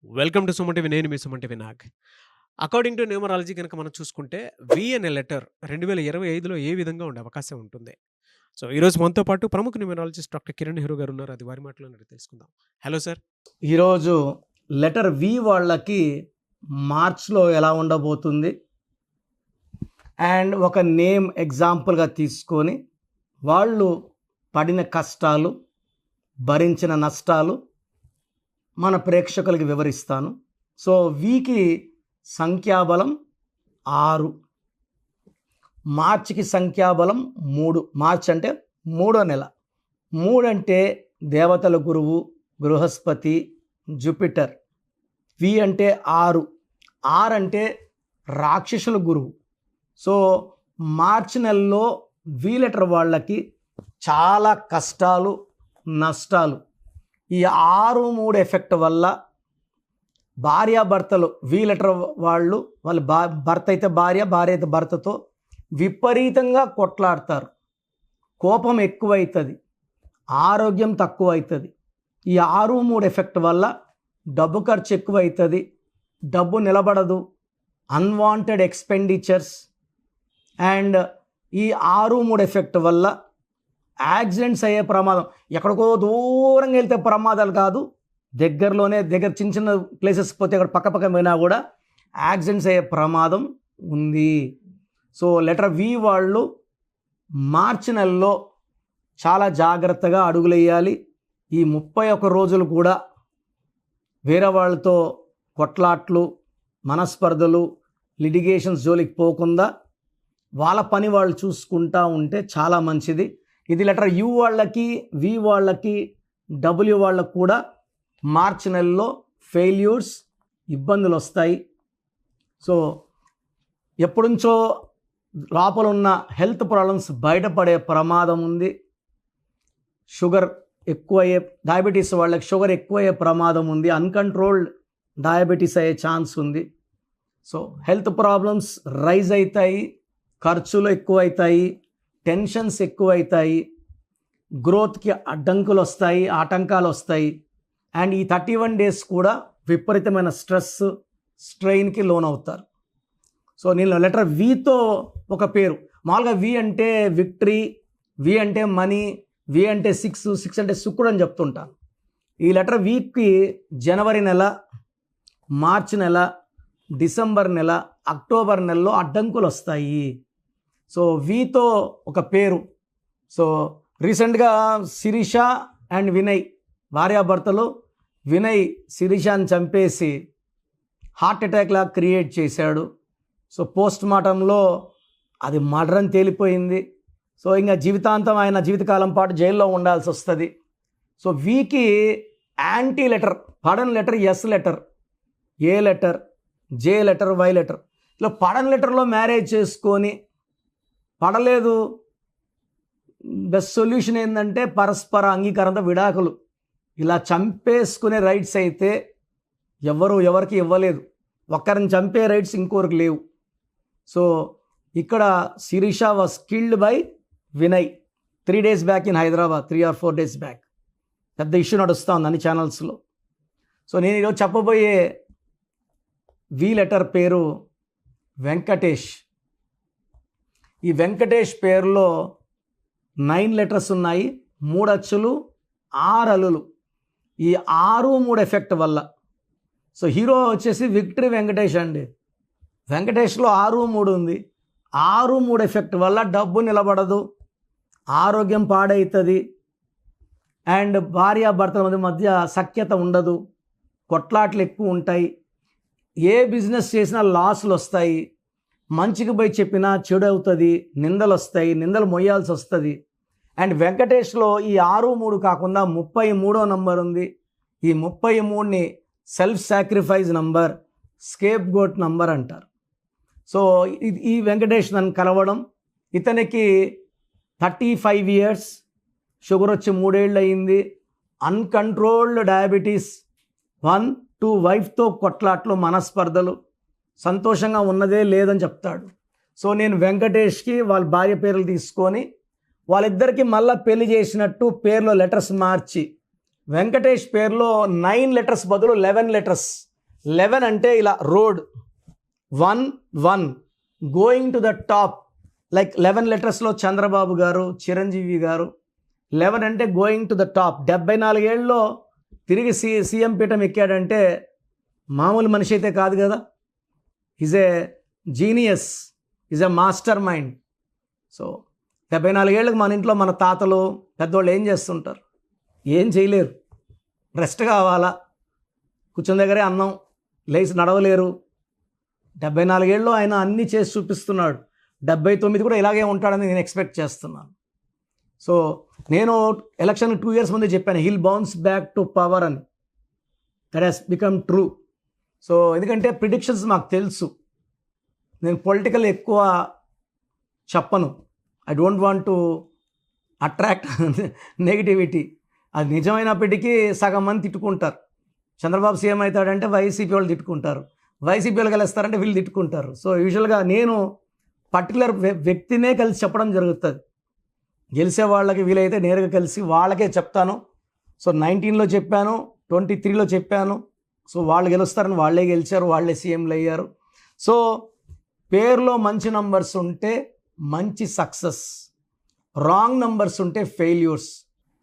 Welcome to Suman TV. నేను మీ Suman TV Nag. According to numerology గనక మనం చూసుకుంటే, వి అనే లెటర్ 2025లో ఏ విధంగా ఉండే అవకాశం ఉంటుంది? సో, ఈరోజు మనతో పాటు ప్రముఖ న్యూమరాలజిస్ట్ డాక్టర్ కిరణ్ నెహ్రూ గారు ఉన్నారు. అది వారి మాటలోనే అడిగి తెలుసుకుందాం. Hello sir. ఈరోజు లెటర్ వి వాళ్ళకి మార్చ్లో ఎలా ఉండబోతుంది అండ్ ఒక నేమ్ ఎగ్జాంపుల్గా తీసుకొని వాళ్ళు పడిన కష్టాలు, భరించిన నష్టాలు మన ప్రేక్షకులకి వివరిస్తాను. సో వీకి సంఖ్యాబలం 6, మార్చికి సంఖ్యాబలం 3. మార్చ్ అంటే 3వ నెల. 3 అంటే దేవతల గురువు బృహస్పతి, జూపిటర్. వి అంటే 6. 6 అంటే రాక్షసుల గురువు. సో మార్చి నెలలో వి లెటర్ వాళ్ళకి చాలా కష్టాలు, నష్టాలు. ఈ 6-3 ఎఫెక్ట్ వల్ల భార్యాభర్తలు, వి లెటర్ వాళ్ళు భర్త అయితే భార్య అయితే భర్తతో విపరీతంగా కొట్లాడతారు. కోపం ఎక్కువవుతుంది, ఆరోగ్యం తక్కువ అవుతుంది. ఈ 6-3 ఎఫెక్ట్ వల్ల డబ్బు ఖర్చు ఎక్కువ అవుతుంది, డబ్బు నిలబడదు, అన్వాంటెడ్ ఎక్స్పెండిచర్స్. అండ్ ఈ 6-3 ఎఫెక్ట్ వల్ల యాక్సిడెంట్స్ అయ్యే ప్రమాదం. ఎక్కడికో దూరంగా వెళ్తే ప్రమాదాలు కాదు, దగ్గరలోనే చిన్న చిన్న ప్లేసెస్ పోతే అక్కడ పక్క పోయినా కూడా యాక్సిడెంట్స్ అయ్యే ప్రమాదం ఉంది. సో లెటర్ వి వాళ్ళు మార్చి నెలలో చాలా జాగ్రత్తగా అడుగులేయాలి. ఈ 31 రోజులు కూడా వేరే వాళ్ళతో కొట్లాట్లు, మనస్పర్ధలు, లిటిగేషన్స్ జోలికి పోకుండా వాళ్ళ పని వాళ్ళు చూసుకుంటూ ఉంటే చాలా మంచిది. ఇది లెటర్ యు వాళ్ళకి, వి వాళ్ళకి, డబ్ల్యూ వాళ్ళకి కూడా మార్చి నెలలో ఫెయిల్యూర్స్, ఇబ్బందులు వస్తాయి. సో ఎప్పుడుంచో లోపల ఉన్న హెల్త్ ప్రాబ్లమ్స్ బయటపడే ప్రమాదం ఉంది. షుగర్ ఎక్కువయ్యే, డయాబెటీస్ వాళ్ళకి షుగర్ ఎక్కువయ్యే ప్రమాదం ఉంది. అన్కంట్రోల్డ్ డయాబెటీస్ అయ్యే ఛాన్స్ ఉంది. సో హెల్త్ ప్రాబ్లమ్స్ రైజ్ అవుతాయి, ఖర్చులు ఎక్కువ అవుతాయి, టెన్షన్స్ ఎక్కువ అవుతాయి, గ్రోత్కి అడ్డంకులు వస్తాయి, ఆటంకాలు వస్తాయి. అండ్ ఈ 31 డేస్ కూడా విపరీతమైన స్ట్రెస్, స్ట్రెయిన్కి లోన్ అవుతారు. సో నేను లెటర్ వితో ఒక పేరు, మామూలుగా వి అంటే విక్టరీ, వి అంటే మనీ, వి అంటే 6 అంటే శుక్రుడు అని చెప్తుంటాను. ఈ లెటర్ వీక్కి జనవరి నెల, మార్చి నెల, డిసెంబర్ నెల, అక్టోబర్ నెలలో అడ్డంకులు వస్తాయి. సో వీతో ఒక పేరు. సో రీసెంట్గా శిరీష అండ్ వినయ్ భార్యాభర్తలు, వినయ్ శిరీషాని చంపేసి హార్ట్ అటాక్ లాగా క్రియేట్ చేశాడు. సో పోస్ట్ మార్టంలో అది మర్డర్ అని తేలిపోయింది. సో ఇంకా జీవితాంతం ఆయన జీవితకాలం పాటు జైల్లో ఉండాల్సి వస్తుంది. సో వీకి యాంటీ లెటర్, పడన్ letter S letter, A letter, J letter, Y letter. ఇలా పడన్ లెటర్లో మ్యారేజ్ చేసుకొని, పడలేదు బెస్ట్ సొల్యూషన్ ఏంటంటే పరస్పర అంగీకారంతో విడాకులు. ఇలా చంపేసుకునే రైట్స్ అయితే ఎవరికి ఇవ్వలేదు. ఒక్కరిని చంపే రైట్స్ ఇంకొకరికి లేవు. సో ఇక్కడ Sirisha was killed by Vinay 3 days back in Hyderabad, 3 or 4 days back. పెద్ద ఇష్యూ నడుస్తూ ఉంది అన్ని ఛానల్స్లో. సో నేను ఈరోజు చెప్పబోయే వి లెటర్ పేరు వెంకటేష్. ఈ వెంకటేష్ పేరులో 9 లెటర్స్ ఉన్నాయి, 3 అచ్చులు, 6 అల్లులు. ఈ 6-3 ఎఫెక్ట్ వల్ల, సో హీరో వచ్చేసి విక్టరీ వెంకటేష్ అండి. వెంకటేష్లో 6-3 ఉంది. 6-3 ఎఫెక్ట్ వల్ల డబ్బు నిలబడదు, ఆరోగ్యం పాడవుతుంది, అండ్ భార్యాభర్తల మధ్య సఖ్యత ఉండదు, కొట్లాట్లు ఎక్కువ ఉంటాయి, ఏ బిజినెస్ చేసినా లాస్లు వస్తాయి, మంచికి పోయి చెప్పినా చెడు అవుతుంది, నిందలు వస్తాయి, నిందలు మొయ్యాల్సి వస్తుంది. అండ్ వెంకటేష్లో ఈ 6-3 కాకుండా 33వ నంబర్ ఉంది. ఈ 33ని self sacrifice number, scapegoat number అంటారు. సో ఈ వెంకటేష్ నన్ను కలవడం, ఇతనికి 35 years, షుగర్ వచ్చి 3 ఏళ్ళు అయింది, అన్కంట్రోల్డ్ డయాబెటీస్, 1-2 వైఫ్తో కొట్లాట్లు, మనస్పర్ధలు, సంతోషంగా ఉన్నదే లేదని చెప్తాడు. సో నేను వెంకటేష్కి వాళ్ళ భార్య పేర్లు తీసుకొని వాళ్ళిద్దరికీ మళ్ళీ పెళ్లి చేసినట్టు పేర్లో లెటర్స్ మార్చి వెంకటేష్ పేరులో 9 లెటర్స్ బదులు 11 లెటర్స్ 11 అంటే ఇలా road 1 going to the top, like 11 లెటర్స్లో చంద్రబాబు గారు, చిరంజీవి గారు. 11 అంటే గోయింగ్ టు ద టాప్. 74 ఏళ్ళలో తిరిగి సీఎం పీఠం ఎక్కాడంటే మామూలు మనిషి అయితే కాదు కదా. Is a genius, is a master mind. So 74 ఏళ్ళకి మన ఇంట్లో మన తాతలు పెద్దవాళ్ళు ఏం చేస్తుంటారు? ఏం చేయలేరు. రెస్ట్ కావాలా, కూర్చుని దగ్గరే అన్నం, లేచి నడవలేరు. 74 ఏళ్ళలో ఆయన అన్నీ చేసి చూపిస్తున్నాడు. 79 కూడా ఇలాగే ఉంటాడని నేను ఎక్స్పెక్ట్ చేస్తున్నాను. సో నేను ఎలక్షన్ 2 years ముందే చెప్పాను, he'll bounce back to power అని. That has become true. So ఎందుకంటే ప్రిడిక్షన్స్ మాకు తెలుసు. నేను పొలిటికల్ ఎక్కువ చెప్పను. I don't want to attract negativity. అది నిజమైనప్పటికీ సగం మంది తిట్టుకుంటారు. చంద్రబాబు సీఎం అవుతాడంటే వైసీపీ వాళ్ళు తిట్టుకుంటారు, వైసీపీ వాళ్ళు గెలుస్తారంటే వీళ్ళు తిట్టుకుంటారు. సో యూజువల్గా నేను పర్టికులర్ వ్యక్తినే కలిసి చెప్పడం జరుగుతుంది. గెలిచే వాళ్ళకి వీలైతే నేరుగా కలిసి వాళ్ళకే చెప్తాను. సో 19లో చెప్పాను, 23లో చెప్పాను. సో వాళ్ళు గెలుస్తారని వాళ్ళే గెలిచారు, వాళ్ళే సీఎంలు అయ్యారు. సో పేరులో మంచి నంబర్స్ ఉంటే మంచి సక్సెస్, రాంగ్ నంబర్స్ ఉంటే ఫెయిల్యూర్స్.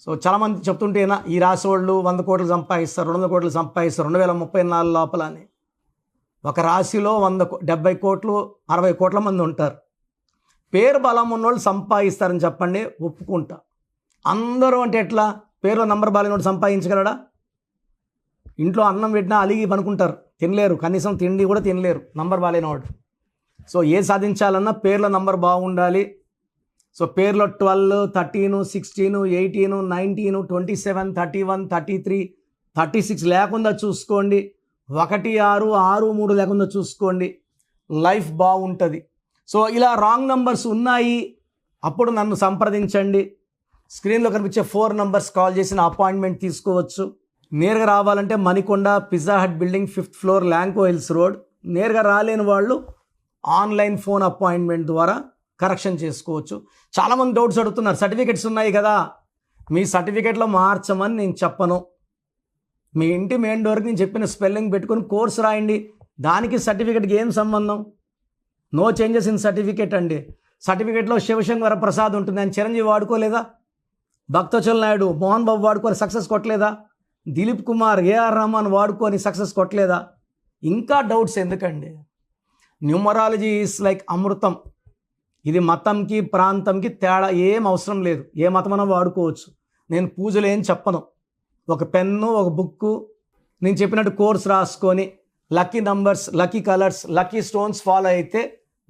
సో చాలామంది చెప్తుంటేనా ఈ రాసి వాళ్ళు 100 కోట్లు సంపాదిస్తారు, 200 కోట్లు సంపాదిస్తారు 2034 లోపల అని. ఒక రాశిలో 70 కోట్లు 60 కోట్ల మంది ఉంటారు. పేరు బలం ఉన్నోళ్ళు సంపాదిస్తారని చెప్పండి, ఒప్పుకుంటా. అందరూ అంటే ఎట్లా? పేరులో నంబర్ బాలేనోడు సంపాదించగలడా? ఇంట్లో అన్నం పెట్టినా అలిగి పనుకుంటారు, తినలేరు, కనీసం తిండి కూడా తినలేరు నంబర్ బాలేనోడు. సో ఏ సాధించాలన్నా పేర్లో నంబర్ బాగుండాలి. సో పేర్లో 12, 13, 16, 18, 19, 27, 31, 33, 36 లేకుండా చూసుకోండి. 1, 6, 6, 3 లేకుండా చూసుకోండి. లైఫ్ బాగుంటుంది. సో ఇలా రాంగ్ నంబర్స్ ఉన్నాయి, అప్పుడు నన్ను సంప్రదించండి. స్క్రీన్లో కనిపించే 4 నంబర్స్ కాల్ చేసిన అపాయింట్మెంట్ తీసుకోవచ్చు. నేరుగా రావాలంటే Manikonda Pizza Hut building 5th floor Lanco Hills road. నేరుగా రాలేని వాళ్ళు ఆన్లైన్ ఫోన్ అపాయింట్మెంట్ ద్వారా కరెక్షన్ చేసుకోవచ్చు. చాలామంది డౌట్స్ అడుగుతున్నారు, సర్టిఫికెట్స్ ఉన్నాయి కదా, మీ సర్టిఫికెట్లో మార్చమని నేను చెప్పను. మీ ఇంటి మెయిన్ డోర్కి నేను చెప్పిన స్పెల్లింగ్ పెట్టుకొని కోర్స్ రాయండి. దానికి సర్టిఫికెట్కి ఏం సంబంధం? నో చేంజెస్ ఇన్ సర్టిఫికెట్ అండి. సర్టిఫికెట్లో శివశంకర ప్రసాద్ ఉంటుంది, ఆయన చిరంజీవి వాడుకోలేదా? భక్తచల్ నాయుడు, మోహన్ బాబు వాడుకొని సక్సెస్ కొట్టలేదా? దిలీప్ కుమార్, ఏఆర్ రెహమాన్ వాడుకొని సక్సెస్ కొట్టలేదా? ఇంకా డౌట్స్ ఎందుకండి? న్యూమరాలజీ ఈజ్ లైక్ అమృతం. ఇది మతంకి ప్రాంతంకి తేడా ఏం అవసరం లేదు, ఏ మతమైనా వాడుకోవచ్చు. నేను పూజలు ఏం చెప్పను. ఒక పెన్ను, ఒక బుక్కు, నేను చెప్పినట్టు కోర్స్ రాసుకొని lucky numbers, lucky colours, lucky stones follow అయితే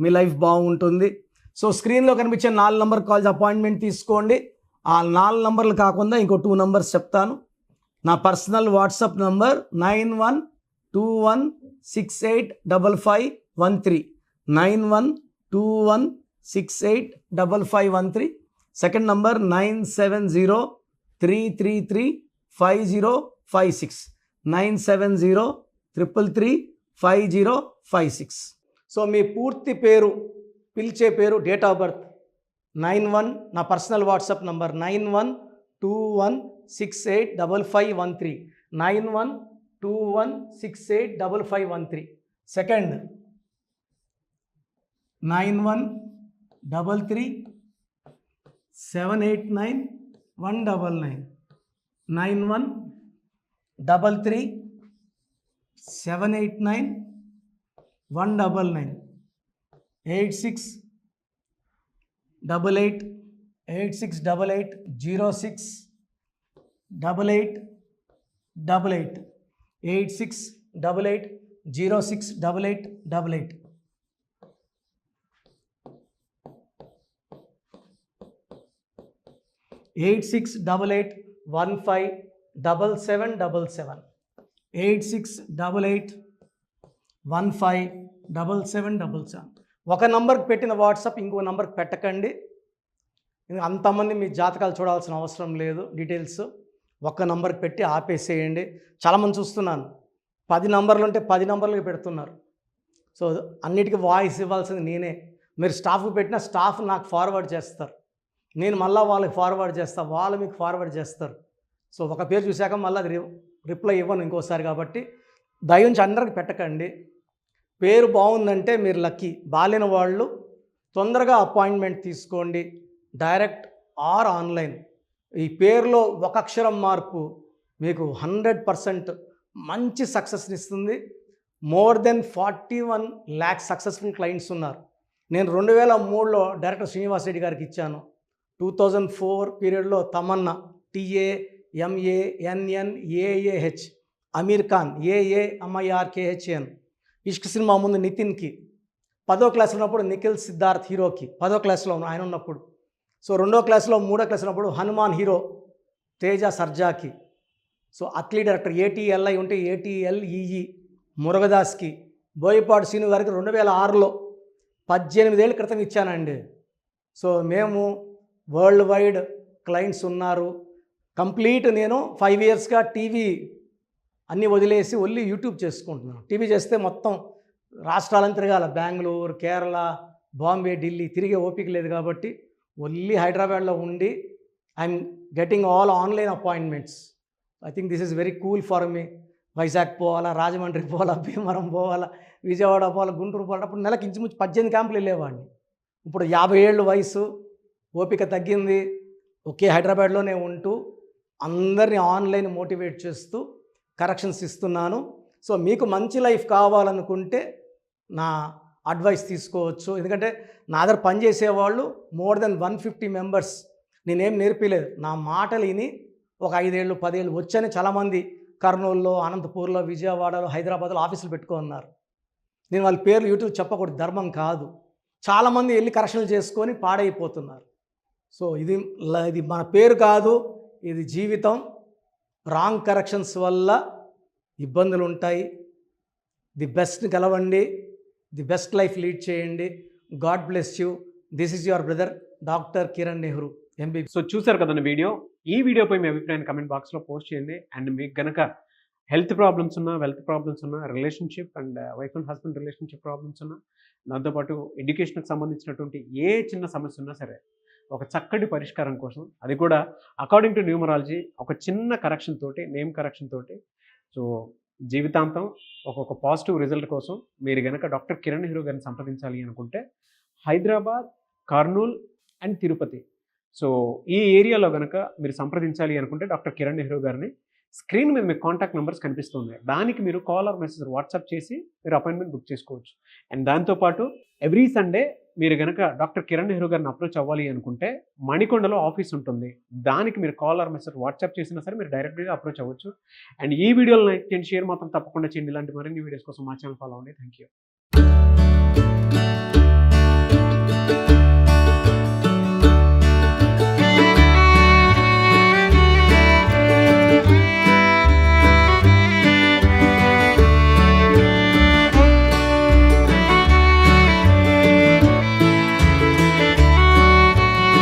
మీ లైఫ్ బాగుంటుంది. సో స్క్రీన్లో కనిపించే 4 నంబర్ కాల్స్ అపాయింట్మెంట్ తీసుకోండి. ఆ 4 నంబర్లు కాకుండా ఇంకో 2 నంబర్స్ చెప్తాను. నా personal WhatsApp number 9121685513, 9121685513. Second number 9703335056, 9703335056. So మీ పూర్తి పేరు, పిలిచే పేరు, డేట్ ఆఫ్ బర్త్ 91, నా పర్సనల్ వాట్సాప్ నంబర్ 9121685513, 9121685513. సెకండ్ 9133789199, 9133789199, 8688068888, 8688068888. 8688157777, 8688157777. ఒక నంబర్కి పెట్టిన వాట్సాప్ ఇంకో నంబర్కి పెట్టకండి. అంతమంది మీ జాతకాలు చూడాల్సిన అవసరం లేదు. డీటెయిల్స్ ఒక్క నంబర్కి పెట్టి ఆపేసేయండి. చాలామంది చూస్తున్నాను 10 నంబర్లు ఉంటే 10 నంబర్లకి పెడుతున్నారు. సో అన్నిటికీ వాయిస్ ఇవ్వాల్సింది నేనే. మీరు స్టాఫ్కి పెట్టిన స్టాఫ్ నాకు ఫార్వర్డ్ చేస్తారు, నేను మళ్ళీ వాళ్ళకి ఫార్వర్డ్ చేస్తాను, వాళ్ళు మీకు ఫార్వర్డ్ చేస్తారు. సో ఒక పేరు చూశాక మళ్ళీ అది రిప్లై ఇవ్వను ఇంకోసారి. కాబట్టి దయించి అందరికి పెట్టకండి. పేరు బాగుందంటే మీరు లక్కీ. బాలేని వాళ్ళు తొందరగా అపాయింట్మెంట్ తీసుకోండి, డైరెక్ట్ ఆర్ ఆన్లైన్. ఈ పేరులో ఒక అక్షరం మార్పు మీకు 100% మంచి సక్సెస్ని ఇస్తుంది. More than 41 lakhs successful clients ఉన్నారు. నేను 2003లో డైరెక్టర్ శ్రీనివాస్ రెడ్డి గారికి ఇచ్చాను. 2004 పీరియడ్లో తమన్నా TAMANNAAH, అమీర్ ఖాన్ AAMIRKHN, ఇష్క్ సినిమా ముందు నితిన్కి, 10వ క్లాస్ ఉన్నప్పుడు నిఖిల్ సిద్ధార్థ్ హీరోకి, 10వ క్లాస్లో ఆయన ఉన్నప్పుడు. సో 2వ క్లాస్లో 3వ క్లాస్ ఉన్నప్పుడు హనుమాన్ హీరో తేజ సర్జాకి. సో అథ్లీ డైరెక్టర్ ATLI ఉంటే ATLEE మురుగదాస్కి, బోయపాటి శ్రీను గారికి 2006లో 18 ఏళ్ళ క్రితం ఇచ్చానండి. సో మేము వరల్డ్ వైడ్ క్లయింట్స్ ఉన్నారు. కంప్లీట్ నేను 5 yearsగా టీవీ అన్నీ వదిలేసి ఓన్లీ యూట్యూబ్ చేసుకుంటున్నాను. టీవీ చేస్తే మొత్తం రాష్ట్రాలను తిరగాల, బెంగళూరు, కేరళ, బాంబే, ఢిల్లీ తిరిగే ఓపిక లేదు కాబట్టి ఓన్లీ హైదరాబాద్లో ఉండి I'm getting all online appointments. I think this is very cool for me. Vizag పోవాలా, రాజమండ్రి పోవాలా, భీమవరం పోవాలా, విజయవాడ పోవాలా, గుంటూరు పోవాలా. అప్పుడు నెలకి ఇంచుమించు 18 క్యాంపులు వెళ్ళేవాడిని. ఇప్పుడు 50 ఏళ్ళు వయసు, ఓపిక తగ్గింది. ఒకే హైదరాబాద్లోనే ఉంటూ అందరినీ ఆన్లైన్ మోటివేట్ చేస్తూ కరెక్షన్స్ ఇస్తున్నాను. సో మీకు మంచి లైఫ్ కావాలనుకుంటే నా అడ్వైస్ తీసుకోవచ్చు. ఎందుకంటే నా దగ్గర పనిచేసేవాళ్ళు మోర్ దెన్ 150 మెంబర్స్. నేనేం నేర్పిలేదు, నా మాటలు విని ఒక 5 ఏళ్ళు 10 ఏళ్ళు వచ్చని చాలామంది కర్నూలులో, అనంతపూర్లో, విజయవాడలో, హైదరాబాద్లో ఆఫీసులు పెట్టుకున్నారు. నేను వాళ్ళ పేర్లు యూట్యూబ్ చెప్పకూడదు, ధర్మం కాదు. చాలామంది వెళ్ళి కరెక్షన్లు చేసుకొని పాడైపోతున్నారు. సో ఇది మన పేరు కాదు, ఇది జీవితం. రాంగ్ కరెక్షన్స్ వల్ల ఇబ్బందులు ఉంటాయి. ది బెస్ట్ గెలవండి, ది బెస్ట్ లైఫ్ లీడ్ చేయండి. God bless you. This is your brother doctor Kiran Nehru MBB. So చూసారు కదండి వీడియో. ఈ వీడియోపై మీ అభిప్రాయాన్ని కమెంట్ బాక్స్లో పోస్ట్ చేయండి. అండ్ మీకు కనుక హెల్త్ ప్రాబ్లమ్స్ ఉన్నా, వెల్త్ ప్రాబ్లమ్స్ ఉన్నా, relationship and wife and husband relationship problems ఉన్నా, దాంతోపాటు ఎడ్యుకేషన్కి సంబంధించినటువంటి ఏ చిన్న సమస్య ఉన్నా సరే ఒక చక్కటి పరిష్కారం కోసం, అది కూడా అకార్డింగ్ టు న్యూమరాలజీ, ఒక చిన్న కరెక్షన్ తోటి, నేమ్ కరెక్షన్ తోటి, సో జీవితాంతం ఒక్కొక్క పాజిటివ్ రిజల్ట్ కోసం మీరు కనుక డాక్టర్ కిరణ్ నెహ్రూ గారిని సంప్రదించాలి అనుకుంటే హైదరాబాద్, కర్నూల్ అండ్ తిరుపతి, సో ఈ ఏరియాలో కనుక మీరు సంప్రదించాలి అనుకుంటే డాక్టర్ కిరణ్ నెహ్రూ గారిని స్క్రీన్ మీద మీకు కాంటాక్ట్ నెంబర్స్ కనిపిస్తున్నాయి. దానికి మీరు కాల్ ఆర్ మెసేజ్ వాట్సాప్ చేసి మీరు అపాయింట్మెంట్ బుక్ చేసుకోవచ్చు. అండ్ దాంతోపాటు ఎవ్రీ సండే మీరు కనుక డాక్టర్ కిరణ్ నెహ్రూ గారిని అప్రోచ్ అవ్వాలి అనుకుంటే మణికొండలో ఆఫీస్ ఉంటుంది. దానికి మీరు కాల్ ఆర్ మెసేజ్ వాట్సాప్ చేసినా సరే మీరు డైరెక్ట్గా అప్రోచ్ అవ్వచ్చు. అండ్ ఈ వీడియోలో లైక్ చేయండి, షేర్ మాత్రం తప్పకుండా చేయండి. ఇలాంటి మరిన్ని వీడియోస్ కోసం మా ఛానల్ ఫాలో అవ్వండి. Thank you.